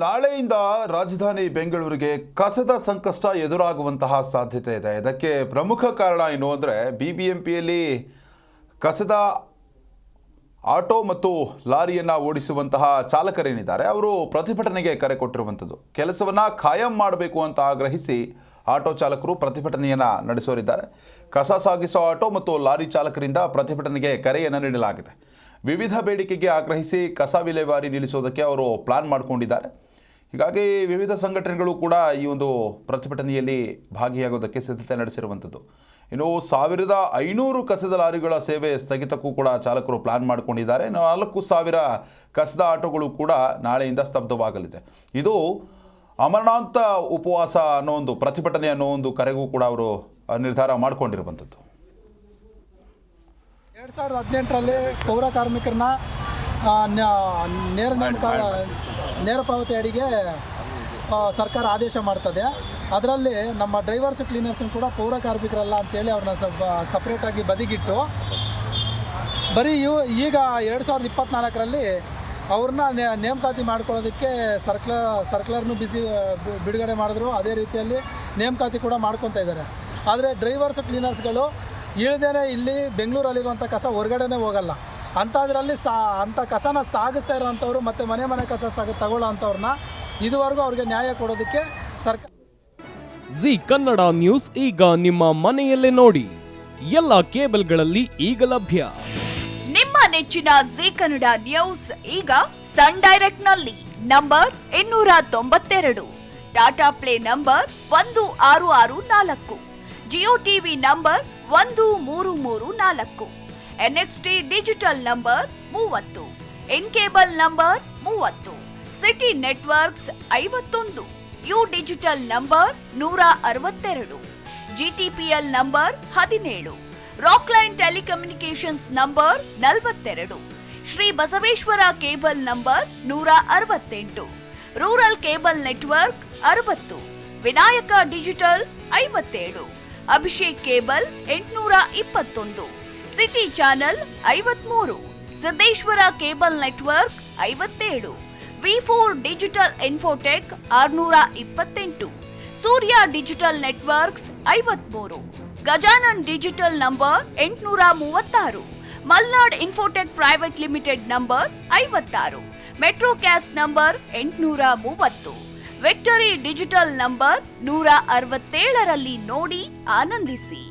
ನಾಳೆಯಿಂದ ರಾಜಧಾನಿ ಬೆಂಗಳೂರಿಗೆ ಕಸದ ಸಂಕಷ್ಟ ಎದುರಾಗುವಂತಹ ಸಾಧ್ಯತೆ ಇದೆ. ಇದಕ್ಕೆ ಪ್ರಮುಖ ಕಾರಣ ಏನು ಅಂದರೆ ಬಿಬಿಎಂಪಿಯಲ್ಲಿ ಕಸದ ಆಟೋ ಮತ್ತು ಲಾರಿಯನ್ನು ಓಡಿಸುವಂತಹ ಚಾಲಕರೇನಿದ್ದಾರೆ ಅವರು ಪ್ರತಿಭಟನೆಗೆ ಕರೆ ಕೊಟ್ಟಿರುವಂಥದ್ದು. ಕೆಲಸವನ್ನು ಖಾಯಂ ಮಾಡಬೇಕು ಅಂತ ಆಗ್ರಹಿಸಿ ಆಟೋ ಚಾಲಕರು ಪ್ರತಿಭಟನೆಯನ್ನು ನಡೆಸೋರಿದ್ದಾರೆ. ಕಸ ಸಾಗಿಸೋ ಆಟೋ ಮತ್ತು ಲಾರಿ ಚಾಲಕರಿಂದ ಪ್ರತಿಭಟನೆಗೆ ಕರೆಯನ್ನು ನೀಡಲಾಗಿದೆ. ವಿವಿಧ ಬೇಡಿಕೆಗೆ ಆಗ್ರಹಿಸಿ ಕಸ ವಿಲೇವಾರಿ ನಿಲ್ಲಿಸೋದಕ್ಕೆ ಅವರು ಪ್ಲಾನ್ ಮಾಡಿಕೊಂಡಿದ್ದಾರೆ. ಹೀಗಾಗಿ ವಿವಿಧ ಸಂಘಟನೆಗಳು ಕೂಡ ಈ ಒಂದು ಪ್ರತಿಭಟನೆಯಲ್ಲಿ ಭಾಗಿಯಾಗೋದಕ್ಕೆ ಸಿದ್ಧತೆ ನಡೆಸಿರುವಂಥದ್ದು. ಇನ್ನು 1500 ಕಸದ ಲಾರಿಗಳ ಸೇವೆ ಸ್ಥಗಿತಕ್ಕೂ ಕೂಡ ಚಾಲಕರು ಪ್ಲಾನ್ ಮಾಡಿಕೊಂಡಿದ್ದಾರೆ. 4000 ಕಸದ ಆಟೋಗಳು ಕೂಡ ನಾಳೆಯಿಂದ ಸ್ತಬ್ಧವಾಗಲಿದೆ. ಇದು ಅಮರಣಾಂತ ಉಪವಾಸ ಅನ್ನೋ ಒಂದು ಪ್ರತಿಭಟನೆ ಅನ್ನೋ ಒಂದು ಕರೆಗೂ ಕೂಡ ಅವರು ನಿರ್ಧಾರ ಮಾಡಿಕೊಂಡಿರುವಂಥದ್ದು. 2018ರಲ್ಲಿ ಪೌರ ಕಾರ್ಮಿಕರನ್ನ ನೇರ ಪಾವತಿ ಅಡಿಗೆ ಸರ್ಕಾರ ಆದೇಶ ಮಾಡ್ತದೆ. ಅದರಲ್ಲಿ ನಮ್ಮ ಡ್ರೈವರ್ಸ್ ಕ್ಲೀನರ್ಸನ್ನು ಕೂಡ ಪೌರ ಕಾರ್ಮಿಕರಲ್ಲ ಅಂತೇಳಿ ಅವ್ರನ್ನ ಸಪ್ರೇಟಾಗಿ ಬದಿಗಿಟ್ಟು ಬರೀ ಈಗ 2024ರಲ್ಲಿ ಅವ್ರನ್ನ ನೇಮಕಾತಿ ಮಾಡ್ಕೊಳ್ಳೋದಕ್ಕೆ ಸರ್ಕ್ಯುಲರ್ನು ಬಿಡುಗಡೆ ಮಾಡಿದ್ರು. ಅದೇ ರೀತಿಯಲ್ಲಿ ನೇಮಕಾತಿ ಕೂಡ ಮಾಡ್ಕೊತಾ ಇದ್ದಾರೆ. ಆದರೆ ಡ್ರೈವರ್ಸ್ ಕ್ಲೀನರ್ಸ್ಗಳು ಇಳ್ದೇನೆ ಇಲ್ಲಿ ಬೆಂಗಳೂರಲ್ಲಿರುವಂಥ ಕಸ ಹೊರಗಡೆನೇ ಹೋಗಲ್ಲ. ಅಂಥದ್ರಲ್ಲಿ ಅಂಥ ಕಸನ ಸಾಗಿಸ್ತಾ ಇರೋವಂಥವ್ರು ಮತ್ತು ಮನೆ ಕಸ ತಗೊಳ್ಳೋ ಅಂಥವ್ರನ್ನ ಇದುವರೆಗೂ ಅವ್ರಿಗೆ ನ್ಯಾಯ ಕೊಡೋದಕ್ಕೆ ಸರ್ಕಾರ. ಜಿ ಕನ್ನಡ ನ್ಯೂಸ್ ಈಗ ನಿಮ್ಮ ಮನೆಯಲ್ಲೇ ನೋಡಿ. ಎಲ್ಲ ಕೇಬಲ್ಗಳಲ್ಲಿ ಈಗ ಲಭ್ಯ. ನಿಮ್ಮ ನೆಚ್ಚಿನ ಜಿ ಕನ್ನಡ ನ್ಯೂಸ್ ಈಗ ಸನ್ ಡೈರೆಕ್ಟ್ ನಲ್ಲಿ number 292, Tata play number 1664, Jio TV number 1334, NXT digital number 30, in cable number 30, city networks 51, U digital number 162, GTPL number 17, Rockline telecommunications number 42, Shri Basaveshwara cable number 168, rural cable network 60, Vinayaka digital 57, Abhishek cable 821, city channel 53, Siddeshwara cable network 57, V4 digital Infotech 628, Surya digital networks 53, Gajanan digital number 836, Malnad Infotech private limited number 56, Metrocast number 830, Victory digital number 167ರಲ್ಲಿ ನೋಡಿ ಆನಂದಿಸಿ.